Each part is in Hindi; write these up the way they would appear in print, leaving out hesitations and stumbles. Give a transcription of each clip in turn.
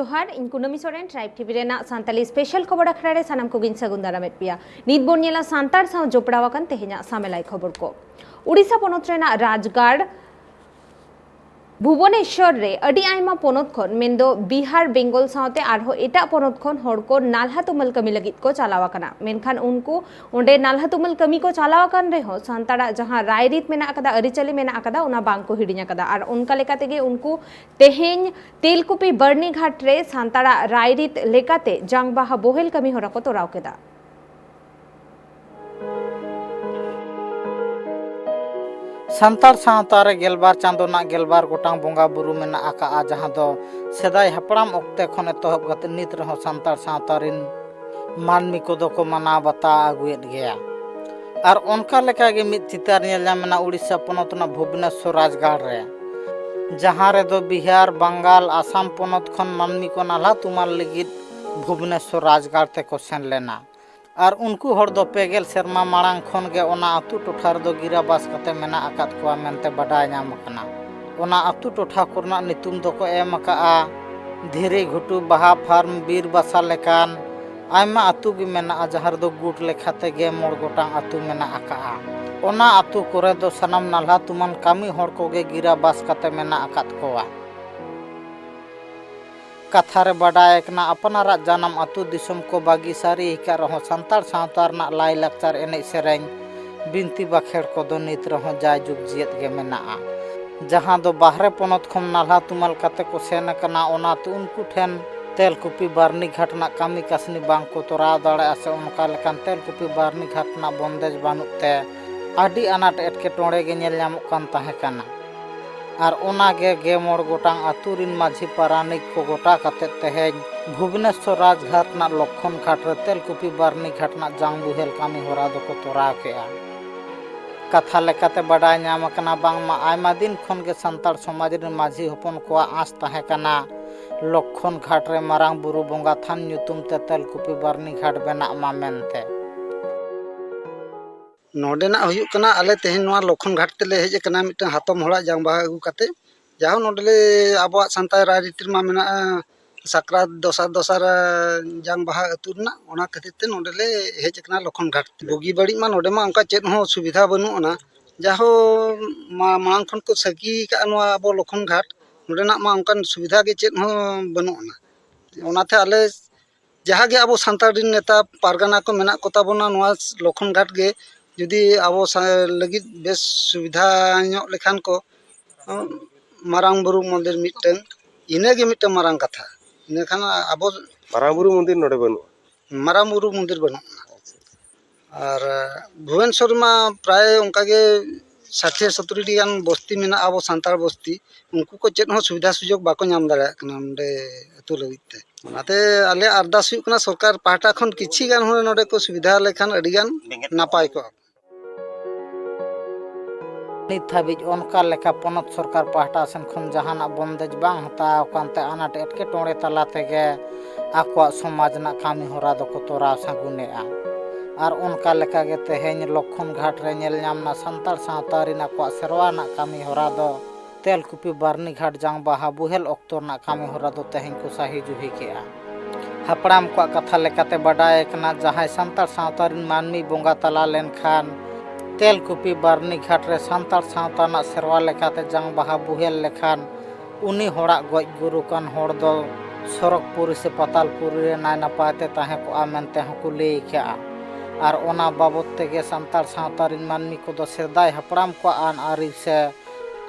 जोहार इन कुनमी सोरेन ट्राइब टीवी रेना सांताली स्पेशल खबर अखड़ा रे सानाम को गिन सगुन दारामेट पिया नीत बोन नेला सांतार साव जोपड़ावाकन तेहेना सामेलाई खबर को उड़ीसा पोनोत रेना राजगढ़ भुवनेश्वर रे अडी आयमा पोनोत खन मेंदो बिहार बेंगल सावते आरहो एटा पोनोत खन हड़ को नालहा तुमल कमी लगित को चलावाकना मेनखान उनको ओंडे नालहा तुमल कमी को चलावाकन रेहो सांताड़ा जहां रायरीत मेना अकदा अरिचली मेना अकदा उना बांग को हिडिnya kada आर उनका लेकाते गे उनको तेहेन तेलकुपी बर्नी घाट रे सांताड़ा रायरीत लेकाते जांगबाहा बोहेल कमी होरा को तोराव केदा संतार सावतारे गेलबार चांदो ना गेलबार गोटांग बोंगा बुरु मेना आका जहां दो सेदाय हपड़ाम ओक्ते खन एतहब कते नित रहो संतार सावतारिन मानमी कोदो को माना बता आगुएत गया आर ओनका लेका गे मित चितार नेल जामेना उड़ीसा पोनोत ना भुवनेश्वर राजगढ़ रे जहां रे दो बिहार बंगाल आसाम पोनोत खन मानमी को नाला तुमाल लगित भुवनेश्वर राजगढ़ ते को सेन लेना और उनको हर दो पेगेल सेरमा मांग खन गे ओना अतु टोठा रे दो गिराबास कते मेना आकात कोआ मेनते बाडाय नाम कना ओना अतु टोठा करना नितुम दो को एम का धीरे घुटू बहा फार्म बीर बसा लेकान आयमा अतु गे मेना जहार दो गुट लेखाते गे मोड़ गोटांग अतु मेना आका ओना अतु करे दो सनम नाला तुमन कामी हर को गे गिराबास कते मेना आकात कोआ कथारे बाडाय कना अपनारा जानम अतु दिसम को बागी सारी हिका रहो संतार सावतार ना लाई लाक्चार एने सेरेंग बिनती बाखेड़ को दो नित रहो जाय जुग जियत गे मेना जहां दो बाहरे पोनोत खम नाला तुमल कते को सेन कना ओना तो उनको ठेन तेलकुपी बारनी घाट ना कामी कासनी बांग को तोरा दाड़े आसे उनका लेकान तेलकुपी बारनी घाट ना बंदेज बानुते आडी अनाट एटके टोड़े गे नेल ᱧᱟᱢᱚᱜ कान ताहे कना और ओनागे गे मोड़ गोटांग आतुरिन माझी पारानिक को गोटा कते तेहेज भुवनेश्वर राजघाट ना लक्षण घाट रे तेलकुपी बारनी घाट ना जांग बुहेल कामी होरा दो को तोरा केआ कथा लेकाते बाडाय ᱧᱟᱢ कना बांगमा आयमा दिन खन गे संतार समाज रे माझी हपन को आस ताहे कना लक्षण घाट रे मारांग बुरु बोंगा थान ᱧᱩᱛᱩᱢ ते तेलकुपी बारनी घाट बेना मा मेनते नोडेना हुयुक कना आले तेहेन नोआ लखन घाट तेले हेज कना मिटन हातम होड़ा जांगबाहा अगु काते जाहो नोडले आबोआ संताय राजनीति मा मेना साकरात दोसार दोसार जांगबाहा अतुरना ओना खातिर ते नोडले हेज कना लखन घाट बुगी बड़ी मा नोडे मा उनका चेत हो सुविधा बनुना जाहो मांग खन को सकी का नोआ आबो लखन घाट नोडेना मा उनका सुविधा के चेत हो बनुना ओनाते आले जहाँ गे आबो संतारिन नेता पारगाना को मेना कोता बना नोआ लखन घाट गे जुदी आबो लगी बेस सुविधा ᱧᱚᱜ लेखान को मारांग बुरु मंदिर मिटन इनेगे मिटन मारांग कथा इने खान आबो मारांग बुरु मंदिर नोडे बनु मारांग बुरु मंदिर बनु और भुवनेश्वर मा प्राय उनका के 60-70 गान बस्ती मेना आबो संतार बस्ती उनको को चेत हो सुविधा सुजोग बाको नाम दाड़ा कना नोडे अतु लगिते नाते आले अरदास हुयुक कना सरकार पाहटा खन किछि गान हो नोडे को सुविधा लेखान अडी गान नापाय को नित हाबिज ओनका लेका पोनोत सरकार पाहटा सेन खन जहाना बंदेज बांग हताव कानते अनाट एटके टोड़े तला तेगे आकवा समाज ना कामी होरा दो को तोरा सागुनेआ आर ओनका लेका गे तेहेन लखन घाट रे नेल ᱧᱟᱢना संतार सावतारिन आकवा सेरवा ना कामी होरा दो तेलकुपी बारनी घाट जांगबाहा बुहेल ऑक्टोर ना कामी होरा दो तेहेन को साही जुही केआ हपड़ाम को कथा लेकाते बाडाय कना जहाय संतार सावतारिन मानमी बोंगा तला लेन खान तेलकुपी बारनी घाट रे संतार सावताना सेरवा लेकाते जांगबाहा बुहेल लेखान उनी होड़ा गज गुरु कान होड़ दो सरकपुरी से पतालपुरी रे नाय नापाते ताहे को आमेनते हको लेई केआ और ओना बाबत तेगे संतार सावतारिन मानमी को दो सेदाय हपड़ाम को आन आरी से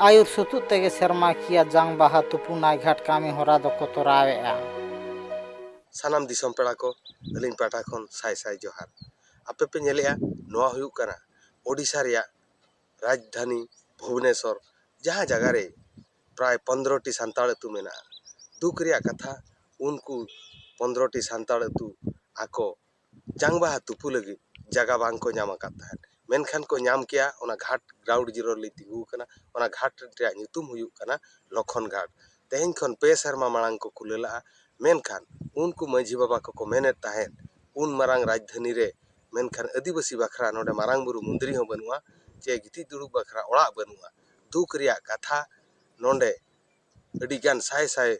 आयुर सुतु तेगे सेरमा किया जांगबाहा तुपुनाय घाट कामी होरा दो को तोरावेआ सानाम दिसम पेड़ा को अलिन पाटा खन साय साय जोहार आपे पे नेलेआ नोआ हुयुक कना ओडिशा रिया राजधानी भुवनेश्वर जहाँ जगह रे प्राय 15टी संताड़ अतु मेना दुख रिया कथा उनको 15टी संताड़ अतु आको जांगबाहा तुपु लगी जगह बांग को ᱧᱟᱢ आकात ताहन मेनखान को ᱧᱟᱢ किया ओना घाट ग्राउंड जीरो ले तिगु कना ओना घाट रिया ᱧᱩᱛᱩᱢ हुयुक कना लखन घाट तेहेन खन पे शर्मा मांग को खुलेला मेनखान उनको माझी बाबा को मेनेत ताहन उन मारांग राजधानी रे मेनखान आदिवासी बखरा नोडे मारांग बुरु मंदिर हो बनुआ चे गिति दुड़ुब बखरा ओड़ा बनुआ दुख रिया कथा नोडे अडिगान साय साय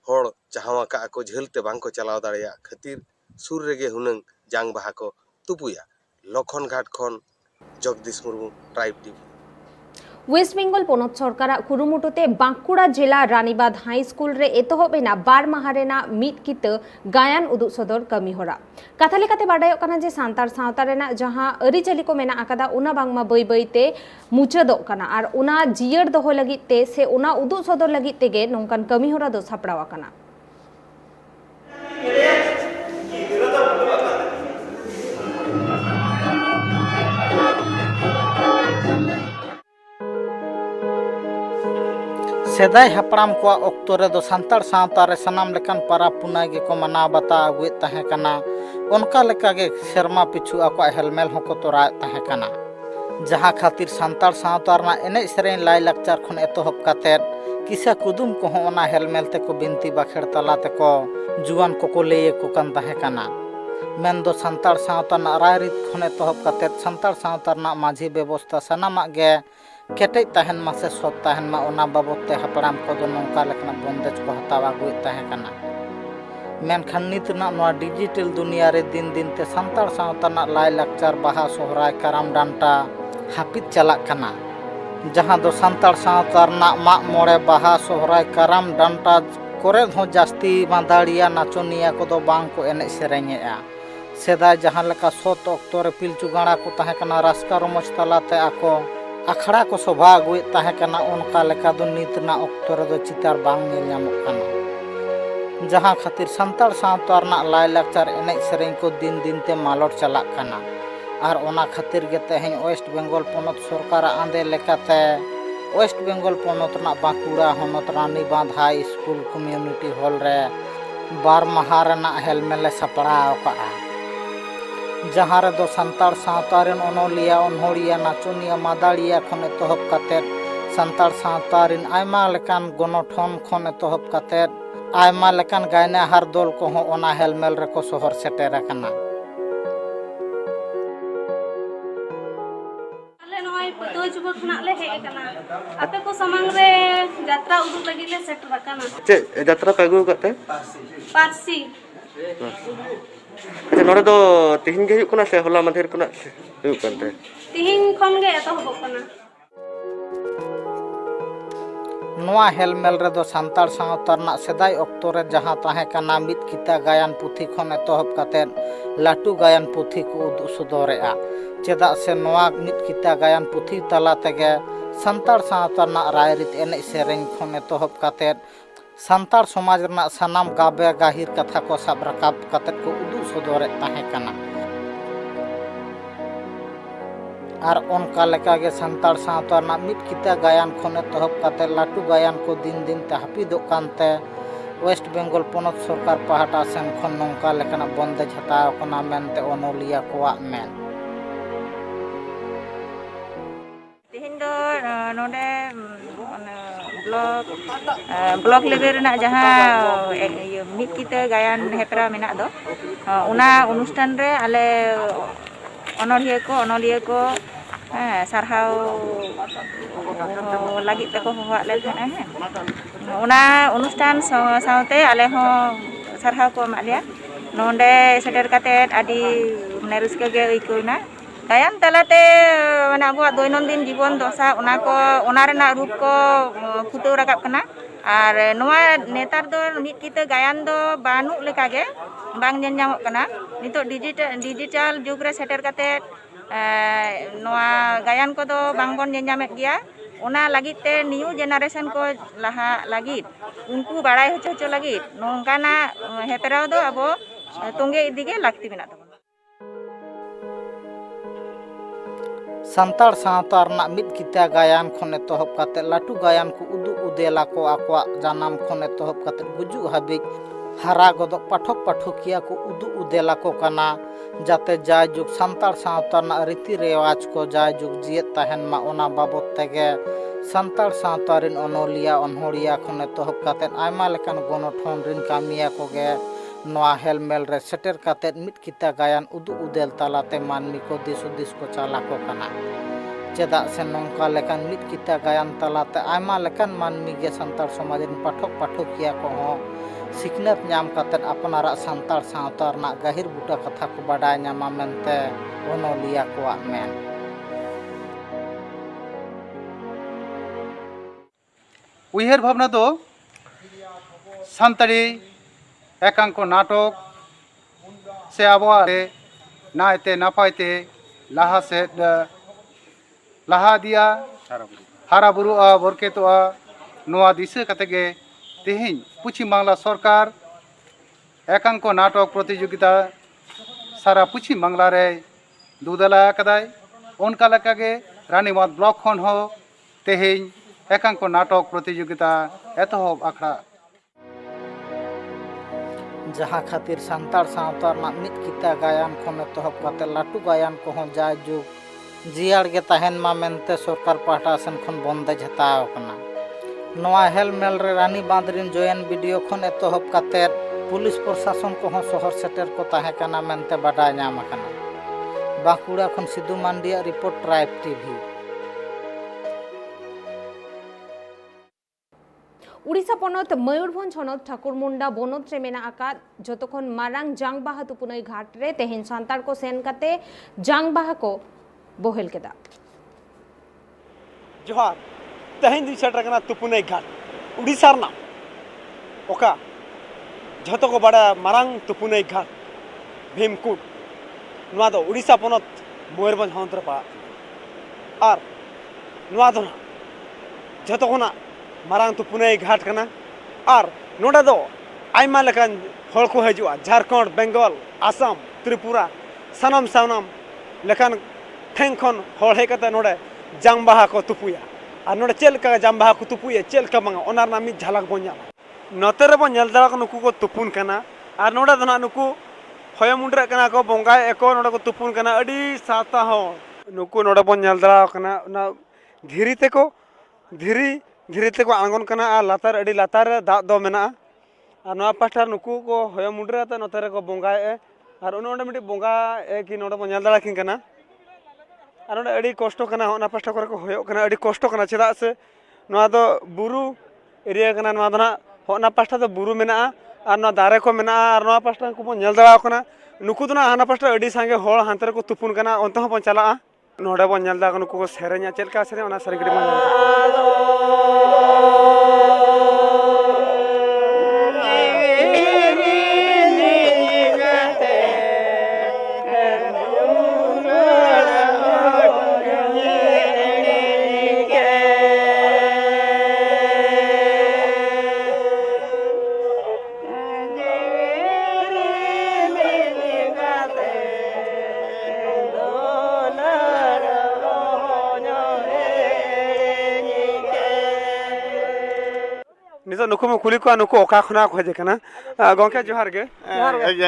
hor jahawa ka ako jhelte bangko chalaw dareya khatir sur rege hunang jang baha ko tupuya Lokhon Ghat khon Jagdish Murmu Tribe TV West Bengal পনত সরকারা কুরুমুটুতে বাঁকুড়া জেলা রানীবাঁধ হাই স্কুল রে এতহবেনা বার মাহারেনা মিট কিতে গায়ান উদুগ সদর কামি হরা কাথা লেকাতে বাডায়ᱚᱜ ᱠᱟᱱᱟ ᱡᱮ ᱥᱟᱱᱛᱟᱲ ᱥᱟᱶᱛᱟ ᱨᱮᱱᱟᱜ ᱡᱟᱦᱟᱸ ᱟᱹᱨᱤᱪᱟᱹᱞᱤ ᱠᱚ ᱢᱮᱱᱟᱜ ᱟᱠᱟᱫᱟ ᱚᱱᱟ ᱵᱟᱝᱢᱟ ᱵᱟᱹᱭ ᱵᱟᱹᱭᱛᱮ ᱢᱩᱪᱟᱹᱫᱚᱜ ᱠᱟᱱᱟ ᱟᱨ ᱚᱱᱟ ᱡᱤᱭᱟᱹᱲ ᱫᱚᱦᱚ ᱞᱟᱹᱜᱤᱫ ᱛᱮ ᱥᱮ ᱚᱱᱟ ᱩᱫᱩᱜ ᱥᱚᱫᱚᱨ ᱞᱟᱹᱜᱤᱫ ᱛᱮᱜᱮ ᱱᱚᱝᱠᱟᱱ ᱠᱟᱹᱢᱤ ᱦᱚᱨᱟ ᱫᱚ ᱥᱟᱯᱲᱟᱣ ᱟᱠᱟᱱᱟ। सेदाय हपड़ाम को ऑक्तो रे दो संताड़ सावता रे सनाम लेकान पाराब पुनाय गे को मनाव बता अगुएत ताहें कना उनका लेका गे शर्मा पिछु आको हेलमेल होको तोराय ताहें कना जहां खातिर संताड़ सावता रना एने सेरेन लाई लाकचार खन एतोहब काते किसा कुदुम को ओना हेलमेल ते को बिनती बाखेड़ तला ते को जुवान को लेये को कान ताहें कना मेन दो संताड़ सावता ना रायरित खन एतोहब काते संताड़ सावता रना माझी व्यवस्था सनामा गे केटेज ताहेन मासे सत ताहेन मा ओना बाबते हपड़ाम को दो नौका लेकना बंदेज को हतावा गुए ताहें कना मेनखान नितना नोआ डिजिटल दुनिया रे दिन दिन ते संताड़ सावता ना लाई लाकचार बाहा सोहराय कराम डांटा हापित चलाक कना जहां दो संताड़ सावता ना माग मोड़े बाहा सोहराय कराम डांटा करे हो जास्ती मादाड़िया नाचनिया को दो बांग को एने सेरेङेआ सेदाय जहां लेका सत ऑक्तो रे पिलचु गाड़ा को ताहें कना रास्का रमज तलाते आको अखड़ा को शोभा अगुएत ताहें कना उनका लेका दो नितना ऑक्तो रे दो चितार बांग नेल ᱧᱟᱢᱚᱜ कना जहां खातिर संताड़ सावता रना लाई लाकचार एने सेरेñ को दिन दिन ते मालट चलाक कना आर ओना खातिर गे तेहेñ वेस्ट बेंगल पनत सरकार आंदे लेकाते वेस्ट बेंगल पनत रना बांकुड़ा होनत Ranibandh high school community hall रे बार माहा रना हेलमेल सपड़ाव काआ जहां रे दो संताड़ सावता रेन ओनोलिया ओनहोड़िया नाचनिया मादाड़िया खन एतोहब काते संताड़ सावता रेन आयमा लेकान गणठन खन एतोहब काते आयमा लेकान गायना हार दल को हो ओना हेलमेल रे को शहर सेटेर कना आले नय पतो जुग खना ले हे कना आपे को समांग रे यात्रा उदु लगी ले सेटर कना चे यात्रा पे अगु करते पारसी अच्छा नोरे दो तिहिन गे हुकना से होला मधेर कना हुक करते तिहिन खन गे एतो हबो कना नोआ हेलमेल रे दो संताड़ सावता रना सेदाय ऑक्तो रे जहां ताहें कना मित किता गायन पुथी खन एतोहब काते लाटू गायन पुथी को उदु सदरेआ चेदा से नोआ मित किता गायन पुथी तला तेगे संताड़ सावता रना रायरित एने सेरेñ खन एतोहब काते संताड़ समाज रना सनाम गाबे गाहिर कथा को सब रकाब काते को उदु सदरे ताहें कना आर उनका लेका गे संताड़ सावता रना मित किता गायन खन एतोहब काते लाटू गायन को दिन दिन ते हापिदोग कानते वेस्ट बेंगल पनत सरकार पाहटा सेन खन नौका लेकाना बंदेज हताव कना मेनते ओनोलिया कोआ मेन तिहिन दो नोडे ब्लॉक लेवल रेना जहां मित किते गायन हेपरा मेना दो उना अनुष्ठान रे आले ओनोलिया को सारहाव लगी तक होवात ले थाना है उना अनुष्ठान सावते आले हो सारहाव को मालिया नोंडे सेटर काते आदि माने रस्का गे अइकौना गायन तलाते माने आबो दैनन्दिन जीवन दशा उना को उना रेना रूप को फुटो राकाब कना आर नोआ नेतार दो मित किते गायन दो बानु लेका गे बांग नेल ᱧᱟᱢᱚᱜ कना नितो डिजिटल जुग रे सेटर काते नोआ गायन को दो बांग बन नेल ᱧᱟᱢᱮᱫ गया उना लगित ते न्यू जेनारेशन को लहा लगित उनको बाड़ाय होचो लगित नोंकाना हेपराव दो आबो तोंगे इदिगे लाक्ति मेना तबन संताड़ सावता रना मित किता गायन खन एतोहब काते लाटू गायन को उदु उदेला को आकोआ जानम खन एतोहब काते गुजु हाबिज हारा गदक पाठक पाठकिया को उदु उदेला को कना जाते जाय जुग संताड़ सावता रना रीति रिवाज को जाय जुग जियत ताहेन मा ओना बाबत तेगे संताड़ सावता रिन ओनोलिया ओनहोड़िया खन एतोहब काते आयमा लेकान गणठन रिन कामिया को गे नोआ हेलमेल रे सेटर काते मित किता गायन उदु उदेल तालाते मानमी को दिस को चाला को कना चेदाग से नौका लेकान मिद किता गायन तलाते आयमा लेकान मानमी गे संतार समाज रिन पाठक पाठकिया को सिखनत नाम काते अपनारा संतार सावता रना गाहिर बुटा कथा को बाडाय नामा मेनते ओनोलिया कोआ मेन उयहर भावना दो सानताड़ी एकांक नाटक से आबोआरे नायते नापायते लाहा से लाहा दिया हारा बुरुआ बरकेतोआ नोआ दिशा कतेगे तेहिं पश्चिम बांग्ला सरकार एकांक नाटक प्रतियोगिता सारा पश्चिम बांग्ला रे दुदला कदाय उनका लेकागे रानीबांध ब्लॉक खन हो तेहिं एकांक नाटक प्रतियोगिता एतहब आखड़ा जहाँ खातिर संतार सावता रना मिद किता गायन खन एतहब काते लाटू गायन को जायजुग जियाड़ गे तहन मा मेनते सरकार पाहटा सेन खन बंदेज हताव कना नोआ हेलमेल रे रानीबांध रिन जयन वीडियो खन एतहब काते पुलिस प्रशासन को शहर सेटर को ताहे कना मेनते बाडा नाम कना बांकुड़ा खन Sidhu Mandia report tribe TV Orissa पनत मयूरभंज हनत ठाकुरमुंडा बनत रे मेना आकाद जतखन मारांग जांगबाहा तुपुनई घाट रे तेहेन सांतार को सेन काते जांगबाहा को बोहेल केदा जोहार तेहेन दिन सेटर कना तुपुनई घाट उड़ीसा रना ओका झतो को बड़ा मारांग तुपुनई घाट भीमकुट नोआ दो उड़ीसा पनत मयूरभंज हनत रे पा आर नोआ दो झतो कोना मारांग तुपुनई घाट कना आर नोडा दो आयमा लेकान हर को हजुआ झारखंड बेंगल आसाम त्रिपुरा सानाम सानाम लेकान ठेंग खन हर हे कते नोडे जांगबाहा को तुपुया आर नोडे चेलका जांगबाहा को तुपुया चेलका बांगा ओनार नामी झलक बोन्या नोते रे बो नेल दरा को नुकु को तुपुन कना आर नोडा दना नुकु होय मुंडरा कना को बोंगा एको नोडे को तुपुन कना अडी साता हो नुकु नोडे बो नेल दरा कना ना धीरी तेको धीरे ते को आंगन कना आ लातार अडी लातार दा दो मेना आ नोआ पास्टार नुकु को होय मुंडरा त नोते रे को बोंगा ए आर ओनोंडे मिटी बोंगा ए कि नोडे बो नेल दरा किन कना आर नोडे अडी कष्ट कना ओना पास्टा करे को होय कना अडी कष्ट कना चेदा से नोआ दो बुरु एरिया कना नोआ दना होना पास्टा दो बुरु मेना आर नोआ दारे को मेना आर नोआ पास्टा को बो नेल दरा कना नुकु दना हाना पास्टा अडी सांगे होळ हांतरे को तुपुन कना ओंत हो बो चला नोडे बो नेल दरा नुकु को सेरेन्या चेलका सेरे ओना सरिगडी बो नितो नुकु में कुली को नुकु ओका खना को हेजे कना गंके जोहार गे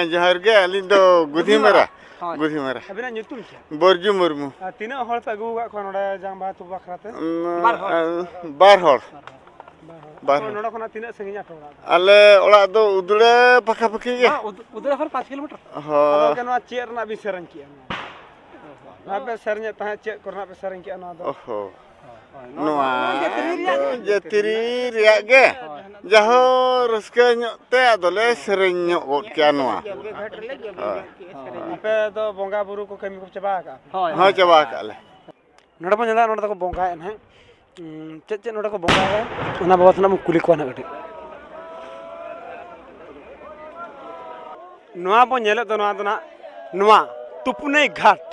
जोहार गे अलिन दो गुधिमेरा अबिना nyutum क्या बरजू मुर्मू तीना हर पे अगु गा नोडे जांगबाहा तु बखराते बार हर नोडा खना तीना संगिया टोड़ा आले ओला दो उदुड़े पखा पखी गे उदुड़े हर 5 किलोमीटर हो केनो चेर ना बि सेरन किया ना पे सरने तहा चेक करना पे सरन किया ना दो ओहो नोआ जतरी रिया गे जहो रस्के ञते आदोले सेरेन ञ गोद किया नोआ पे दो बोंगा बुरु को कमी को चबा का हां चबा का ले नोडा पन नोडा को बोंगा एन है चे नोडा को बोंगा है ओना बाबा थना कुली को ना गटे नोआ बो नेले दो नोआ तुपुनई घाट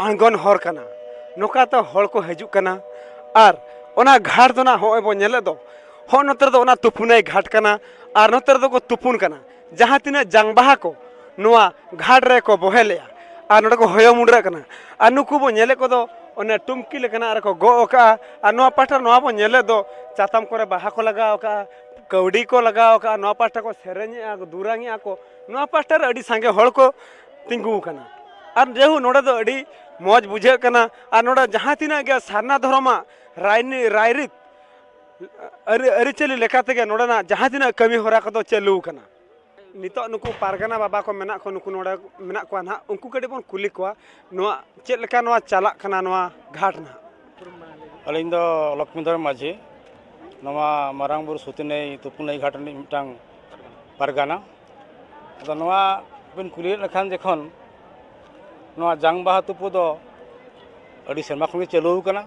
आंगन हर कना नोका तो हर को हजु कना आर ओना घाट दो ना होय बो नेले दो हो नतर दो ओना तुपुनई घाट कना आर नतर दो को तुपुन कना जहां तिना जांगबाहा को नोआ घाट रे को बोहेले आर नोडे को होय मुंडरा कना आर नुकु बो नेले को दो ओने टुमकी लेकना आर को गो ओका आर नोआ पाटा नोआ बो नेले दो चातम करे बाहा को लगा ओका कौड़ी को लगा ओका नोआ पाटा को सेरेनी आ दुरांगी आ को नोआ पाटा रे अडी संगे हळ को तिंगु कना आर जेहु नोडे दो अडी मौज बुझे कना आर नोडे जहां तिना गे सारना धर्मा रायरित अरिचली लेका तेगे नोडे ना जहां तिना कमी होरा को चलू कना नितो नुकु पारगाना बाबा को मेना को नुकु नोडा मेना को ना उनको कड़ी बन कुली को नोआ चेक लेका नोआ चाला कना नोआ घाट ना अलिंग दो लक्ष्मीधर माझी नवा मारांगबुर सुतिनै तुपुनै घाटनि मिटांग पारगाना अदा नवा बिन कुली लखान जखन नवा जांग बाहा तुपु दो अडी सेरमा खंगे चलु कना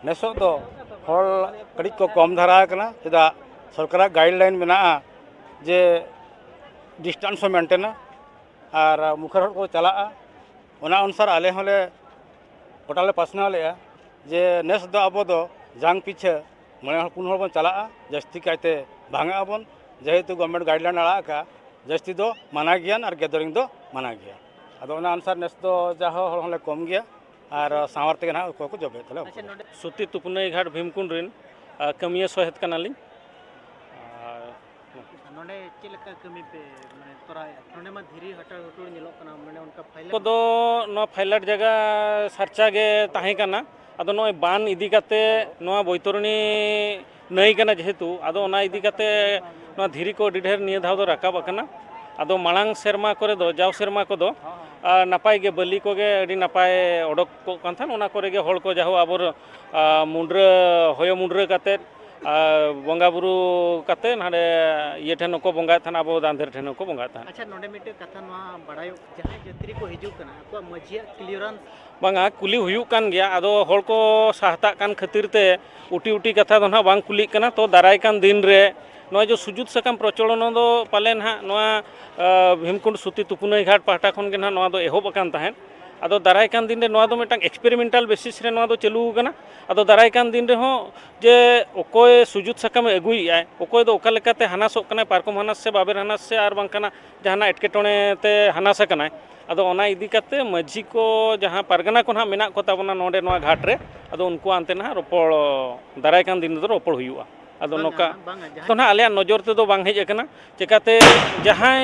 नेसो दो हल कड़ी को कम धारा कना चेदा सरकार गाइडलाइन मेना जे डिस्टेंस मेंटेन और मुखर को चला ओना अनुसार आले हले गोटाले पासना लेया जे नेस दो अब दो जांग पीछे मने पुन हल बन चला जस्ती कायते भांगा बन जेहेतु गवर्नमेंट गाइडलाइन आड़ा का जस्ती दो माना गियान और गैदरिंग दो माना गया अदो ओना अनुसार नेस दो जाहो हले कम गया और सावर तेगे ना को जबे तले सुती तुपनै घाट भीमकुंड रिन कमिया सहेत कनालिं नोडे चिलका कमी पे माने तोरा नोडे मा धीरी हटा हटू नेलो कना माने उनका फाइल को दो नो फाइलर जगह सरचा गे ताहे कना अदो नो बान इदी काते नो बैतरणी नई कना जेहेतु अदो ओना इदी काते नो धीरी को डिढेर निय धाव दो राकाब कना अदो मालांग सेरमा करे दो जाव सेरमा को दो नापाय गे बलि को गे अडी नापाय ओडक को कांथान ओना करे गे हल को जाहो आबर मुंड्र होयो मुंड्र काते बंगा बुरु काते नाडे ये ठेन को बंगा थान अब दांधेर ठेन को बंगा थान अच्छा नोडे मिटे कथा नवा बड़ायो जहां जत्री को हिजु कना को मजिया क्लियरेंस बांगा कुली हुयुक कान गया अदो हल को साहता कान खातिर ते उटी उटी कथा दो ना बांग कुली कना तो दाराय कान दिन रे नवा जो सुजुत सकाम प्रचलन दो पाले ना नवा भीमकुंड सुती तुपुनै घाट पाहटा खन गे ना नवा दो एहोब कान ताहेन अदो दाराय कान दिन रे नवा दो मिटांग एक्सपेरिमेंटल बेसिस रे नवा दो चलू कना अदो दाराय कान दिन रे हो जे ओकोय सुजुत सकाम एगुई आय ओकोय दो ओका लेकाते हानासोक कना पारकम हानास से बाबेर हानास से आर बांग कना जहाना एटकेटोणे ते हानास कना अदो ओना इदी काते माझी को जहां पारगना को ना मेना को ताबना नोडे नवा घाट रे अदो उनको आनते ना रोपड़ दाराय कान दिन दो रोपड़ हुयुआ अदो नोका तो ना आले नजर ते दो बांग हेज कना चिकाते जहां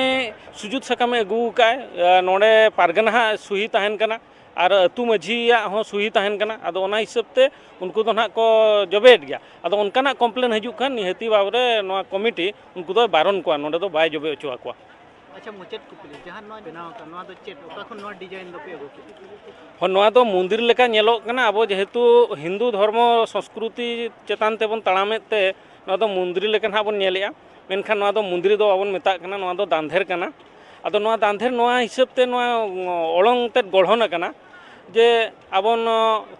सुजुत सकाम एगु काय नोडे पारगना सुही ताहेन कना और अतु माझिया हो सुही ताहेन कना अदो ओना हिसाब ते उनको तो ना को जबेट गया अदो उनका कम्प्लेन हजू खान निहती बाबरे नवा कमिटी उनको तो बारन को नोडे दो बाय जबे अचुआ को अच्छा मुचेत कुपली जहां नवा बनाव का नवा दो चेट ओका खन नवा डिजाइन दो पे एगो हो नवा दो मंदिर लेका नेलो कना अब जेहेतु हिंदू धर्म संस्कृति चेतान तेबन ताड़ामे ते नवा दो मंदिर लेका ना बन नेलिया मेनखान नवा दो मंदिर दो बाबन मेता कना नवा दो दांधेर कना अदो नवा दांधेर नवा हिसाब ते नवा ओलंग ते गढ़न कना जे आबन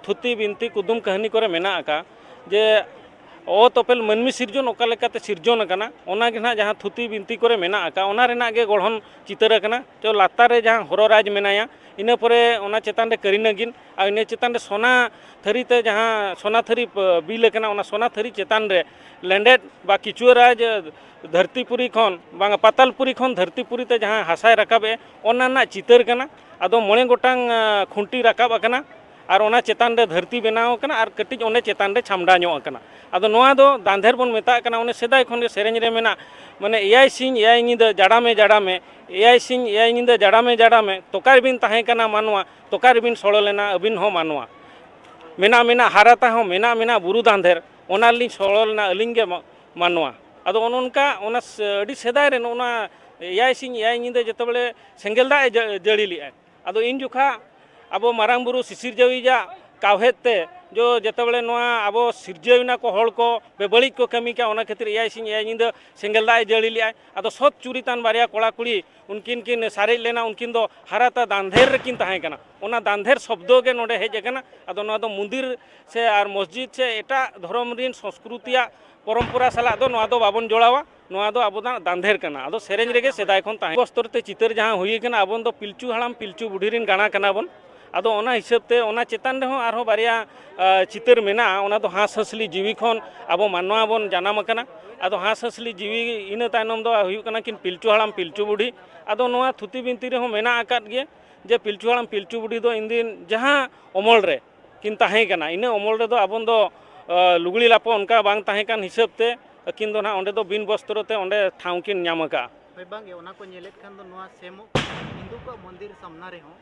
थुती बिनती कुदुम कहानी करे मेना आका जे ओ तोपेल मनमी सिरजन ओका लेकाते सिरजन कना ओना गे ना जहां थुती बिनती करे मेना आका ओना रेना गे गढ़न चितर कना तो लातार रे जहां हरराज मेनाया इना परे ओना चेतान रे करीनागिन आ इना चेतान रे सोना थरी ते जहां सोना थरी बिल कना ओना सोना थरी चेतान रे लैंडेड बा किचुराज धरतीपुरी खन बांगा पातालपुरी खन धरतीपुरी ते जहां हासाय राकाबे ओना ना चितर कना अदो मोणे गोटांग खुंटी राकाब कना और ओना चेतान रे धरती बनाव कना और कटिज ओने चेतान रे छामडा ᱧᱚᱜ कना अदो नोआ दो दांधेर बन मेता कना ओने सेदाय खन गे सेरेंज रे मेना माने एयाय सिंह एयाय निदा जाडामे जाडामे एयाय सिंह एयाय निदा जाडामे जाडामे तोकार बिन ताहे कना मानवा तोकार बिन सड़ो लेना अबिन हो मानवा मेना मेना हाराता हो मेना मेना बुरु दांधेर ओना लिंग सड़ो लेना अलिंग गे मानवा अदो ओनका ओना अडी सेदाय रे ओना एयाय सिंह एयाय निदा जतबेले सेंगेल दा जड़ी लिया अदो इन जुखा अब मारांग बुरु सिसिर जवीजा कावहेते जो जतबेले नोआ अब सिरजेविना को हल को बेबड़ी को कमी का ओना खातिर एयाय सिंह एयाय निदा सेंगेल दा जड़ी लिया अदो सत चुरीतान बारिया कोड़ा कुड़ी उनकिन किन सारे लेना उनकिन दो हाराता दांधेर किन ताहे कना ओना दांधेर शब्द के नोडे हेज कना अदो नोआ दो मंदिर से और मस्जिद से एटा धर्म रिन संस्कृतिया परंपरा साला दो नोआ दो बाबन जोड़ावा नोआ दो अब दांधेर कना अदो सेरेंज रेगे सेदाय खन ताहे बस्तर ते चितर जहां हुई कना अबन दो पिलचू हड़ाम पिलचू बुढ़ी रिन गाना कना बन अदो ओना हिसाब ते ओना चेतान रे हो आरो बारिया चितर मेना ओना दो हांस हंसली जीवी खन अब मानवा बन जानाम कना अदो हांस हंसली जीवी इन तायनम दो हुई कना किन पिलचू हड़ाम पिलचू बुढ़ी अदो नोआ थुती बिनती रे हो मेना आकात गे जे पिलचू हड़ाम पिलचू बुढ़ी दो इन दिन जहां अमल रे किन ताहे कना इन अमल रे दो अबन दो लुगड़ी लापो उनका बांग ताहे कान हिसाब ते किन दो ना ओंडे दो बिन वस्त्र ते ओंडे ठाव किन ᱧᱟᱢ ᱟᱠᱟ ᱦᱳᱭ ᱵᱟᱝ ᱜᱮ ᱚᱱᱟ ᱠᱚ ᱧᱮᱞᱮᱫ ᱠᱷᱟᱱ ᱫᱚ ᱱᱚᱣᱟ ᱥᱮᱢᱚ ᱦᱤᱱᱫᱩ ᱠᱚ ᱢᱚᱱᱫᱤᱨ ᱥᱟᱢᱱᱟ ᱨᱮᱦᱚᱸ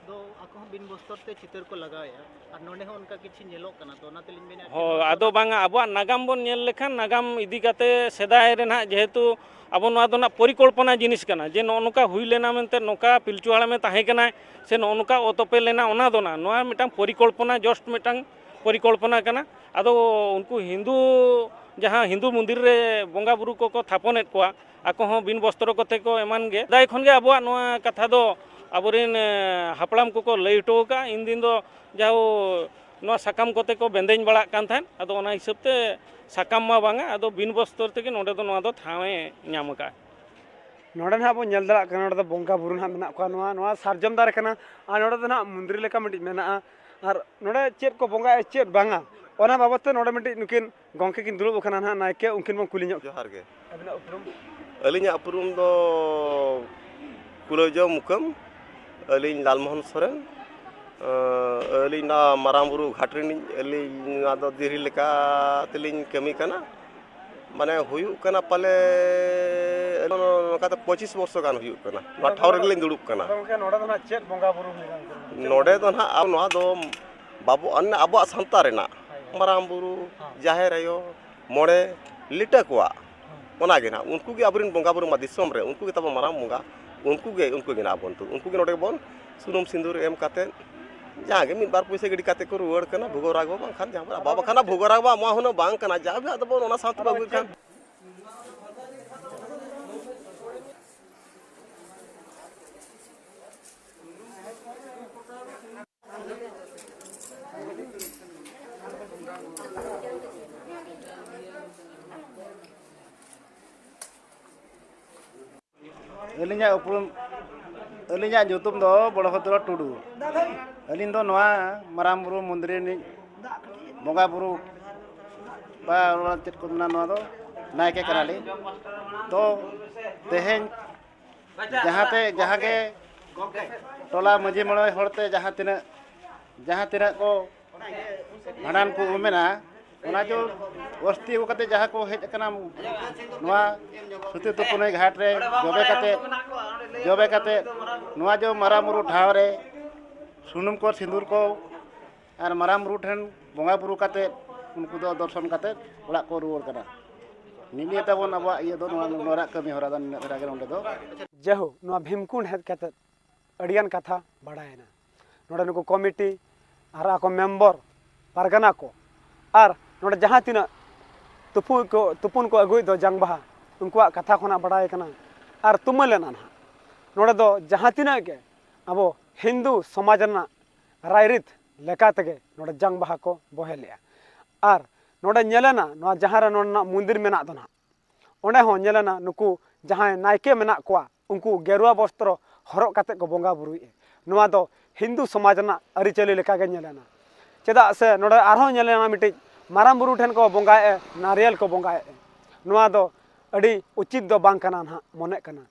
ᱫᱚ ᱟᱠᱚ ᱦᱚᱸ ᱵᱤᱱ ᱵᱚᱥᱛᱚᱨ ᱛᱮ ᱪᱤᱛᱟᱹᱨ ᱠᱚ ᱞᱟᱜᱟᱣᱮᱜᱼᱟ ᱟᱨ ᱱᱚᱰᱮ ᱦᱚᱸ ᱚᱱᱠᱟ ᱠᱤᱪᱷᱩ ᱧᱮᱞᱚᱜ ᱠᱟᱱᱟ ᱛᱚ ᱚᱱᱟ ᱛᱮᱞᱤᱧ ᱢᱮᱱᱮᱫ ᱦᱳᱭ ᱟᱫᱚ ᱵᱟᱝᱟ ᱟᱵᱚᱣᱟᱜ ᱱᱟᱜᱟᱢ ᱵᱚᱱ ᱧᱮᱞ ᱞᱮᱠᱷᱟन ᱱᱟᱜᱟᱢ ᱤᱫᱤ ᱠᱟᱛᱮ ᱥᱮᱫᱟᱭ ᱨᱮ ᱱᱟᱦᱟᱜ ᱡᱮᱦᱮᱛᱩ ᱟᱵᱚ ᱱᱚᱣᱟ ᱫᱚ ᱱᱟᱜ ᱯᱚᱨᱤᱠᱚᱞᱯᱚᱱᱟ ᱡᱤᱱᱤᱥ ᱠᱟᱱᱟ ᱡᱮ ᱱᱚᱜᱼᱚ ᱱᱚᱝᱠᱟ ᱦᱩᱭ ᱞᱮᱱᱟ ᱢᱮᱱᱛᱮ ᱱᱚᱝᱠᱟ ᱯᱤᱞᱪᱩ ᱦᱟᱲᱟᱢᱮ ᱛᱟᱦᱮᱸ ᱠᱟᱱᱟ ᱥᱮ ᱱᱚᱜᱼᱚ ᱱᱚᱝᱠᱟ ᱚᱛᱚᱯᱮ ᱞᱮᱱᱟ ᱚᱱᱟ ᱫᱚ ᱱᱟᱜ ᱱᱚᱣᱟ ᱢᱤᱫᱴᱟᱝ ᱯᱚᱨᱤᱠᱚᱞᱯᱚᱱᱟ ᱡᱚᱥᱴ ᱢᱤᱫᱴᱟᱝ ᱯᱚᱨᱤᱠᱚᱞᱯᱚᱱᱟ ᱠᱟᱱᱟ ᱟᱫᱚ ᱩᱱᱠᱩ ᱦᱤᱱᱫᱩ ᱡᱟᱦᱟᱸ ᱦᱤᱱᱫᱩ ᱢᱚᱱᱫᱤᱨ ᱨᱮ ᱵᱚᱸᱜᱟ ᱵᱩᱨᱩ ᱠᱚᱠᱚ ᱛᱷᱟᱯᱚᱱᱮᱫ ᱠᱚᱣᱟ ᱟᱠᱚ ᱦᱚᱸ ᱵᱤᱱ ᱵᱚᱥᱛᱨᱚ ᱠᱚᱛᱮ ᱠᱚ ᱮᱢᱟᱱ ᱜᱮ ᱥᱮᱫᱟᱭ ᱠᱷᱚᱱ ᱜᱮ ᱟᱵᱚᱣᱟᱜ ᱱᱚᱣᱟ ᱠᱟᱛᱷᱟ ᱫᱚ ᱟᱵᱚᱨᱮᱱ ᱦᱟᱯᱲᱟᱢ ᱠᱚᱠᱚ ᱞᱟᱹᱭ ᱦᱚᱴᱚ ᱟᱠᱟᱫᱼᱟ ᱤᱱ ᱫᱤᱱ ᱫᱚ ᱡᱟᱣ ᱱᱚᱣᱟ ᱥᱟᱠᱟᱢ ᱠᱚᱛᱮ ᱠᱚ ᱵᱮᱸᱫᱮᱧ ᱵᱟᱲᱟᱜ ᱠᱟᱱ ᱛᱟᱦᱮᱸᱫ ᱟᱫᱚ ᱚᱱᱟ ᱦᱤᱥᱟᱹᱵ ᱛᱮ ᱥᱟᱠᱟᱢ ᱢᱟ ᱵᱟᱝᱟ ᱟᱫᱚ ᱵᱤᱱ ᱵᱚᱥᱛᱚᱨ ᱛᱮᱜᱮ ᱱᱚᱰᱮ ᱫᱚ ᱱᱚᱣᱟ ᱫᱚ ᱴᱷᱟᱶᱮ ᱧᱟᱢ ᱟᱠᱟᱫᱼᱟ ᱱᱚᱰᱮ ᱱᱟᱦᱟᱜ ᱵᱚᱱ ᱧᱮᱞ ᱫᱟᱲᱮᱭᱟᱜ ᱠᱟᱱᱟ ᱱᱚᱰᱮ ᱫᱚ ᱵᱚᱸᱜᱟ ᱵᱩᱨᱩ ᱱᱟᱦᱟᱜ ᱢᱮᱱᱟᱜ ᱠᱚᱣᱟ ᱱᱚᱣᱟ ᱥᱟᱨᱡᱚᱢ ᱫᱟᱨᱮ ᱠᱟᱱᱟ ᱟᱨ ᱱᱚᱰᱮ ᱫᱚ ᱱᱟᱦᱟᱜ ᱢᱚᱱᱫᱤᱨ ᱞᱮᱠᱟ ᱢᱤᱫᱴᱤᱡ ᱢᱮᱱᱟᱜᱼᱟ ᱟᱨ ᱱᱚᱰᱮ ᱪᱮᱫ ko ᱵᱚᱸᱜᱟᱭᱟ ᱪᱮᱫ ᱵᱟᱝᱟ ᱚᱱᱟ ᱵᱟᱵᱚᱫ ᱛᱮ ᱱᱚᱰᱮ ᱢᱤᱫᱴᱤᱡ ᱱᱩᱠᱤᱱ ᱜᱚᱝᱠᱮ ᱠᱤᱱ ᱫᱩᱲᱩᱵ ᱟᱠᱟᱱᱟ ᱱᱟᱦᱟᱜ ᱱᱟᱭᱠᱮ ᱩᱱᱠᱤᱱ ᱵᱚᱱ ᱠᱩᱞᱤ ᱧᱚᱜ ᱡᱚᱦᱟᱨ ᱜᱮ ᱟᱹᱵᱤᱱᱟᱜ ᱩᱯᱨᱩᱢ ᱟᱹᱞᱤᱧᱟᱜ ᱩᱯᱨᱩᱢ ᱫᱚ ᱠᱩᱞᱟᱹᱣᱡᱚ ᱢᱩᱠᱟᱹᱢ ᱟᱹᱞᱤᱧ ᱞᱟᱞᱢᱳᱦᱚᱱ ᱥᱚᱨᱮᱱ ᱟᱹᱞᱤᱧ ᱱᱚᱣᱟ ᱢᱟᱨᱟᱝ ᱵᱩᱨᱩ ᱜᱷᱟᱴ ᱨᱤᱱᱤᱡ ᱟᱹᱞᱤᱧ ᱱᱚᱣᱟ ᱫᱚ ᱫᱤᱨᱦᱤ ᱞᱮᱠᱟ ᱛᱮᱞᱤᱧ ᱠᱟᱹᱢᱤ ᱠᱟᱱᱟ ᱢᱟᱱᱮ ᱦᱩᱭᱩᱜ ᱠᱟᱱᱟ ᱯᱟᱞᱮ ᱱᱚᱝᱠᱟᱛᱮ 25 ᱵᱚᱨᱥᱚ ᱜᱟᱱ ᱦᱩᱭᱩᱜ ᱠᱟᱱᱟ ᱱᱚᱣᱟ ᱴᱷᱟᱶ ᱨᱮᱜᱮᱞᱤᱧ ᱫᱩᱲᱩᱵ ᱠᱟᱱᱟ ᱜᱚᱝᱠᱮ ᱱᱚᱰᱮ ᱫᱚ ᱱᱟᱦᱟᱜ ᱪᱮᱫ ᱵᱚᱸᱜᱟ ᱵᱩᱨᱩ ᱦᱩᱭᱩᱜᱼᱟ ᱱᱚᱰᱮ ᱫᱚ ᱱᱟᱦᱟᱜ ᱱᱚᱣᱟ ᱫᱚ ᱟᱵᱚᱣᱟᱜ ᱥᱟᱶᱛᱟ ᱨᱮᱱᱟᱜ ᱢᱟᱨᱟᱝ ᱵᱩᱨᱩ ᱡᱟᱦᱮᱨ ᱟᱭᱳ ᱢᱚᱬᱮ ᱞᱤᱴᱟᱹ ᱠᱚᱣᱟᱜ ᱚᱱᱟᱜᱮ ᱱᱟᱦᱟᱜ ᱩᱱᱠᱩ ᱜᱮ ᱟᱵᱚᱨᱮᱱ ᱵᱚᱸᱜᱟ ᱵᱩᱨᱩ ᱢᱟ ᱫᱤᱥᱚᱢ ᱨᱮ ᱩᱱᱠᱩ ᱜᱮ ᱛᱟᱵᱚ ᱢᱟᱨᱟᱝ ᱵᱚᱸᱜᱟ ᱩᱱᱠᱩ ᱜᱮ ᱱᱟᱦᱟᱜ ᱵᱚᱱ ᱩᱱᱠᱩ ᱜᱮ ᱱᱚᱰᱮ ᱵᱚᱱ ᱥᱩᱱᱩᱢ ᱥᱤᱸᱫᱩᱨ ᱮᱢ ᱠᱟᱛᱮᱫ ᱡᱟᱦᱟᱸ ᱜᱮ ᱢᱤᱫ ᱵᱟᱨ ᱯᱩᱭᱥᱟᱹ ᱜᱤᱰᱤ ᱠᱟᱛᱮ ᱠᱚ ᱨᱩᱣᱟᱹᱲ ᱠᱟᱱᱟ ᱵᱷᱳᱜᱚ ᱨᱟᱜᱚ ᱵᱟᱝᱠᱷᱟᱱ ᱡᱟᱦᱟᱸ ᱟᱵᱚ ᱵᱟᱠᱷᱟᱱ ᱵᱷᱳᱜᱚ ᱨᱟᱜᱚ ᱢᱟ ᱦᱩᱱᱟᱹᱝ ᱵᱟᱝ ᱠᱟᱱᱟ ᱡᱟᱦᱟᱸ ᱜᱮ ᱟᱫᱚ ᱵᱚᱱ ᱚᱱᱟ ᱥᱟᱶᱛᱮ ᱵᱚᱱ ᱟᱹᱜᱩᱭ ᱠᱷᱟᱱ ᱟᱹᱞᱤᱧᱟᱜ ᱩᱯᱨᱩᱢ ᱟᱹᱞᱤᱧᱟᱜ ᱧᱩᱛᱩᱢ ᱫᱚ ᱵᱚᱲᱚᱵᱷᱚᱫᱨᱚ ᱴᱩᱰᱩ ᱟᱹᱞᱤᱧ ᱫᱚ ᱱᱚᱣᱟ ᱢᱟᱨᱟᱝ ᱵᱩᱨᱩ ᱢᱚᱱᱫᱤᱨ ᱨᱤᱱᱤᱡ ᱵᱚᱸᱜᱟ ᱵᱩᱨᱩ ᱵᱟ ᱪᱮᱫ ᱠᱚ ᱢᱮᱱᱟ ᱱᱚᱣᱟ ᱫᱚ ᱱᱟᱭᱠᱮ ᱠᱟᱱᱟᱞᱤᱧ ᱛᱚ ᱛᱮᱦᱮᱧ ᱡᱟᱦᱟᱸ ᱜᱮ ᱴᱚᱞᱟ ᱢᱟᱺᱡᱷᱤ ᱢᱚᱬᱮ ᱦᱚᱲᱛᱮ ᱡᱟᱦᱟᱸ ᱛᱤᱱᱟᱹᱜ ko ᱵᱷᱟᱸᱰᱟᱱ ko ᱢᱮᱱᱟ ᱚᱱᱟ ᱡᱚ ᱚᱥᱛᱤ ᱟᱹᱜᱩ ᱠᱟᱛᱮ ᱡᱟᱦᱟᱸ ᱠᱚ ᱦᱮᱡ ᱟᱠᱟᱱᱟ ᱱᱚᱣᱟ ᱥᱩᱛᱤ ᱛᱩᱯᱩᱱᱟᱹᱭ ᱜᱷᱟᱴ ᱨᱮ ᱡᱚᱵᱮ ᱠᱟᱛᱮ ᱱᱚᱣᱟ ᱡᱚ ᱢᱟᱨᱟᱝ ᱵᱩᱨᱩ ᱴᱷᱟᱶ ᱨᱮ ᱥᱩᱱᱩᱢ ko ᱥᱤᱸᱫᱩᱨ ko ᱟᱨ ᱢᱟᱨᱟᱝ ᱵᱩᱨᱩ ᱴᱷᱮᱱ ᱵᱚᱸᱜᱟ ᱵᱩᱨᱩ ᱠᱟᱛᱮ ᱩᱱᱠᱩ ᱫᱚ ᱫᱚᱨᱥᱚᱱ ᱠᱟᱛᱮ ᱚᱲᱟᱜ ᱠᱚ ᱨᱩᱣᱟᱹᱲ ᱠᱟᱱᱟ ᱱᱤᱭᱟᱹ ᱛᱟᱵᱚᱱ ᱟᱵᱚᱣᱟᱜ ᱤᱭᱟᱹ ᱫᱚ ᱱᱚᱣᱟ ᱨᱮᱭᱟᱜ ᱠᱟᱹᱢᱤ ᱦᱚᱨᱟ ᱫᱚ ᱱᱤᱱᱟᱹᱜ ᱫᱷᱟᱨᱟ ᱜᱮ ᱱᱚᱰᱮ ᱫᱚ ᱡᱟᱦᱳ ᱱᱚᱣᱟ ᱵᱷᱤᱢᱠᱩᱸᱰ ᱦᱮᱡ ᱠᱟᱛᱮ ᱟᱹᱰᱤᱜᱟᱱ ᱠᱟᱛᱷᱟ ᱵᱟᱲᱟᱭᱮᱱᱟ ᱱᱚᱰᱮ ᱱᱩᱠᱩ ᱠᱚᱢᱤᱴᱤ ᱟᱨ ᱟᱠᱚ ᱢᱮᱢᱵᱚᱨ ᱯᱟᱨᱜᱟᱱᱟ ko ᱟᱨ ᱱᱚᱰᱮ ᱡᱟᱦᱟᱸ ᱛᱤᱱᱟᱹᱜ ᱛᱩᱯᱩᱱ ko ᱟᱹᱜᱩᱭᱮᱫ ᱫᱚ ᱡᱟᱝ ᱵᱟᱦᱟ ᱩᱱᱠᱩᱣᱟᱜ ᱠᱟᱛᱷᱟ ᱠᱷᱚᱱᱟᱜ ᱵᱟᱲᱟᱭ ᱠᱟᱱᱟ ᱟᱨ ᱛᱩᱢᱟᱹᱞᱮᱱᱟ ᱱᱟᱦᱟᱜ ᱱᱚᱰᱮ ᱫᱚ ᱡᱟᱦᱟᱸ ᱛᱤᱱᱟᱹᱜ ᱜᱮ ᱟᱵᱚ ᱦᱤᱱᱫᱩ ᱥᱚᱢᱟᱡᱽ ᱨᱮᱱᱟᱜ ᱨᱟᱭᱨᱤᱛ ᱞᱮᱠᱟ ᱛᱮᱜᱮ ᱱᱚᱰᱮ ᱡᱟᱝ ᱵᱟᱦᱟ ko ᱵᱚᱦᱮᱞᱮᱜᱼᱟ ᱟᱨ ᱱᱚᱰᱮ ᱧᱮᱞᱮᱱᱟ ᱱᱚᱣᱟ ᱡᱟᱦᱟᱸ ᱨᱮ ᱱᱚᱰᱮᱱᱟᱜ ᱢᱚᱱᱫᱤᱨ ᱢᱮᱱᱟᱜ ᱫᱚ ᱱᱟᱦᱟᱜ ᱚᱸᱰᱮ ᱦᱚᱸ ᱧᱮᱞᱮᱱᱟ ᱱᱩᱠᱩ ᱡᱟᱦᱟᱸᱭ ᱱᱟᱭᱠᱮ ᱢᱮᱱᱟᱜ ᱠᱚᱣᱟ ᱩᱱᱠᱩ ᱜᱮᱨᱩᱣᱟ ᱵᱚᱥᱛᱨᱚ ᱦᱚᱨᱚᱜ ᱠᱟᱛᱮ ko ᱵᱚᱸᱜᱟ ᱵᱩᱨᱩᱭᱮᱜᱼᱟ ᱱᱚᱣᱟ ᱫᱚ ᱦᱤᱱᱫᱩ ᱥᱚᱢᱟᱡᱽ ᱨᱮᱱᱟᱜ ᱟᱹᱨᱤᱪᱟᱹᱞᱤ ᱞᱮᱠᱟᱜᱮ ᱧᱮᱞᱮᱱᱟ ᱪᱮᱫᱟᱜ ᱥᱮ ᱱᱚᱰᱮ ᱟᱨᱦᱚᱸ ᱧᱮᱞᱮᱱᱟ ᱢᱤᱫᱴᱤᱡ ᱢᱟᱨᱟᱝ ᱵᱩᱨᱩ ᱴᱷᱮᱱ ko ᱵᱚᱸगाᱭᱮᱜᱼᱟ ᱱᱟᱨᱤᱭᱮᱞ ko ᱵᱚᱸगाᱭᱮᱜᱼᱟ ᱱᱚᱣᱟ ᱫᱚ ᱟᱹᱰᱤ ᱩᱪᱤᱛ ᱫᱚ ᱵᱟᱝ ᱠᱟᱱᱟ ᱱᱟᱦᱟᱜ ᱢᱚᱱᱮᱜ ᱠᱟᱱᱟ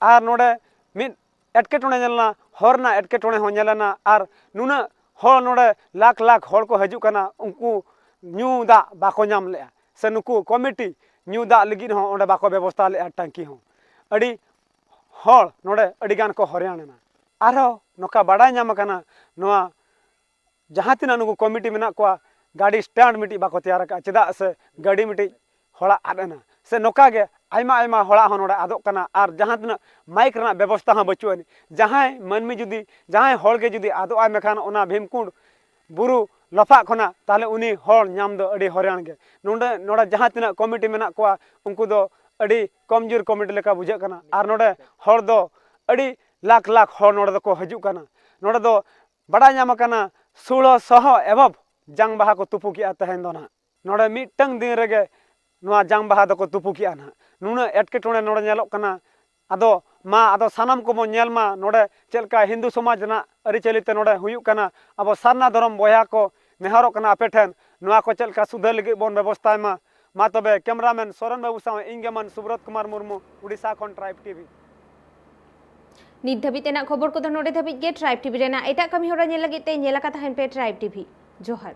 ᱟᱨ ᱱᱚᱰᱮ ᱢᱤᱫ ᱮᱴᱠᱮᱴᱚᱬᱮ ᱧᱮᱞᱱᱟ ᱦᱚᱨ ᱨᱮᱱᱟᱜ ᱮᱴᱠᱮᱴᱚᱬᱮ ᱦᱚᱸ ᱧᱮᱞᱮᱱᱟ ᱟᱨ ᱱᱩᱱᱟᱹᱜ ᱦᱚᱲ ᱱᱚᱰᱮ ᱞᱟᱠᱷ ᱦᱚᱲ ko ᱦᱤᱡᱩᱜ ᱠᱟᱱᱟ ᱩᱱᱠᱩ ᱧᱩ ᱫᱟᱜ ᱵᱟᱠᱚ ᱧᱟᱢ ᱞᱮᱜᱼᱟ ᱥᱮ ᱱᱩᱠᱩ ᱠᱚᱢᱤᱴᱤ ᱧᱩ ᱫᱟᱜ ᱞᱟᱹᱜᱤᱫ ᱦᱚᱸ ᱚᱸᱰᱮ ᱵᱟᱠᱚ ᱵᱮᱵᱚᱥᱛᱷᱟ ᱞᱮᱜᱼᱟ ᱴᱟᱝᱠᱤ ᱦᱚᱸ ᱟᱹᱰᱤ ᱦᱚᱲ ᱱᱚᱰᱮ ᱟᱹᱰᱤᱜᱟᱱ ko ᱦᱚᱭᱨᱟᱱ ᱮᱱᱟ ᱟᱨᱦᱚᱸ ᱱᱚᱝᱠᱟ ᱵᱟᱰᱟᱭ ᱧᱟᱢ ᱟᱠᱟᱱᱟ ᱱᱚᱣᱟ ᱡᱟᱦᱟᱸ ᱛᱤᱱᱟᱹᱜ ᱱᱩᱠᱩ ᱠᱚᱢᱤᱴᱤ ᱢᱮᱱᱟᱜ ᱠᱚᱣᱟ ᱜᱟᱹᱰᱤ ᱥᱴᱮᱱᱰ ᱢᱤᱫᱴᱤᱡ ᱵᱟᱠᱚ ᱛᱮᱭᱟᱨ ᱟᱠᱟᱫᱼᱟ ᱪᱮᱫᱟᱜ ᱥᱮ ᱜᱟᱹᱰᱤ ᱢᱤᱫᱴᱤᱡ ᱦᱚᱲᱟᱜ ᱟᱫ ᱮᱱᱟ ᱥᱮ ᱱᱚᱝᱠᱟ ᱜᱮ ᱟᱭᱢᱟ ᱦᱚᱲᱟᱜ ᱦᱚᱸ ᱱᱚᱰᱮ ᱟᱫᱚᱜ ᱠᱟᱱᱟ ᱟᱨ ᱡᱟᱦᱟᱸ ᱛᱤᱱᱟᱹᱜ ᱢᱟᱭᱤᱠ ᱨᱮᱱᱟᱜ ᱵᱮᱵᱚᱥᱛᱷᱟ ᱦᱚᱸ ᱵᱟᱹᱪᱩᱜ ᱟᱹᱱᱤᱡ ᱡᱟᱦᱟᱸᱭ ᱢᱟᱹᱱᱢᱤ ᱡᱩᱫᱤ ᱡᱟᱦᱟᱸᱭ ᱦᱚᱲ ᱜᱮ ᱡᱩᱫᱤ ᱟᱫᱚᱜᱼᱟᱭ ᱢᱮᱠᱷᱟᱱ ᱚᱱᱟ ᱵᱷᱤᱢᱠᱩᱸᱰ ᱵᱩᱨᱩ ᱞᱟᱯᱷᱟᱜ ᱠᱷᱚᱱᱟᱜ ᱛᱟᱦᱞᱮ ᱩᱱᱤ ᱦᱚᱲ ᱧᱟᱢ ᱫᱚ ᱟᱹᱰᱤ ᱦᱚᱭᱨᱟᱱ ᱜᱮ ᱱᱚᱰᱮ ᱡᱟᱦᱟᱸ ᱛᱤᱱᱟᱹᱜ ᱠᱚᱢᱤᱴᱤ ᱢᱮᱱᱟᱜ ᱠᱚᱣᱟ ᱩᱱᱠᱩ ᱫᱚ ᱟᱹᱰᱤ ᱠᱚᱢᱡᱳᱨ ᱠᱚᱢᱤᱴᱤ ᱞᱮᱠᱟ ᱵᱩᱡᱷᱟᱹᱜ ᱠᱟᱱᱟ ᱟᱨ ᱱᱚᱰᱮ ᱦᱚᱲ ᱫᱚ ᱟᱹᱰᱤ ᱞᱟᱠᱷ ᱦᱚᱲ ᱱᱚᱰᱮ ᱫᱚᱠᱚ ᱦᱤᱡᱩᱜ ᱠᱟᱱᱟ ᱱᱚᱰᱮ ᱫᱚ ᱵᱟᱰᱟᱭ ᱧᱟᱢ ᱟᱠᱟᱱᱟ 1600 ᱮᱵᱚᱵ ᱡᱟᱝ ᱵᱟᱦᱟ ko ᱛᱩᱯᱩ ᱠᱮᱜᱼᱟ ᱛᱮᱦᱮᱧ ᱫᱚ ᱱᱟᱦᱟᱜ ᱱᱚᱰᱮ ᱢᱤᱫᱴᱟᱝ ᱫᱤᱱ ᱨᱮᱜᱮ ᱱᱚᱣᱟ ᱡᱟᱝ ᱵᱟᱦᱟ ᱫᱚᱠᱚ ᱛᱩᱯᱩ ᱠᱮᱜᱼᱟ ᱱᱟᱦᱟᱜ ᱱᱩᱱᱟᱹᱜ ᱮᱴᱠᱮᱴᱚᱬᱮ ᱱᱚᱰᱮ ᱧᱮᱞᱚᱜ ᱠᱟᱱᱟ ᱟᱫᱚ ᱥᱟᱱᱟᱢ ᱠᱚᱵᱚᱱ ᱧᱮᱞ ᱢᱟ ᱱᱚᱰᱮ ᱪᱮᱫ ᱞᱮᱠᱟ ᱦᱤᱱᱫᱩ ᱥᱚᱢᱟᱡᱽ ᱨᱮᱱᱟᱜ ᱟᱹᱨᱤᱪᱟᱹᱞᱤ ᱛᱮ ᱱᱚᱰᱮ ᱦᱩᱭᱩᱜ ᱠᱟᱱᱟ ᱟᱵᱚ ᱥᱟᱨᱱᱟ ᱫᱷᱚᱨᱚᱢ ᱵᱚᱭᱦᱟ ᱠᱚ ᱱᱮᱦᱚᱨᱚᱜ ᱠᱟᱱᱟ ᱟᱯᱮ ᱴᱷᱮᱱ ᱱᱚᱣᱟ ko ᱪᱮᱫ ᱞᱮᱠᱟ ᱥᱩᱫᱷᱟᱹᱨ ᱞᱟᱹᱜᱤᱫ ᱵᱚᱱ ᱵᱮᱵᱚᱥᱛᱷᱟᱭ ᱢᱟ ᱛᱚᱵᱮ ᱠᱮᱢᱮᱨᱟᱢᱮᱱ ᱥᱚᱨᱮᱱ ᱵᱟᱹᱵᱩ ᱥᱟᱶ ᱤᱧ ᱜᱮᱢᱟᱱ ᱥᱩᱵᱨᱚᱛ ᱠᱩᱢᱟᱨ ᱢᱩᱨᱢᱩ उड़ीसा ᱠᱷᱚᱱ ᱴᱨᱟᱭᱤᱵ ᱴᱤভি ᱱᱤᱛ ᱫᱷᱟᱹᱵᱤᱡ ᱛᱮᱱᱟᱜ ᱠᱷᱚᱵᱚᱨ ᱠᱚᱫᱚ ᱱᱚᱰᱮ ᱫᱷᱟᱹᱵᱤᱡ ᱜᱮ ᱴᱨᱟᱭᱤᱵ ᱴᱤভি ᱨᱮᱱᱟᱜ ᱮᱴᱟᱜ ᱠᱟᱹᱢᱤ ᱦᱚᱨᱟ ᱧᱮᱞ ᱞᱟᱹᱜᱤᱫ ᱛᱮ ᱧᱮᱞ ᱟᱠᱟ ᱛᱟᱦᱮᱱ ᱯᱮ ᱴᱨᱟᱭᱤᱵ ᱴᱤভি ᱡᱚᱦᱟᱨ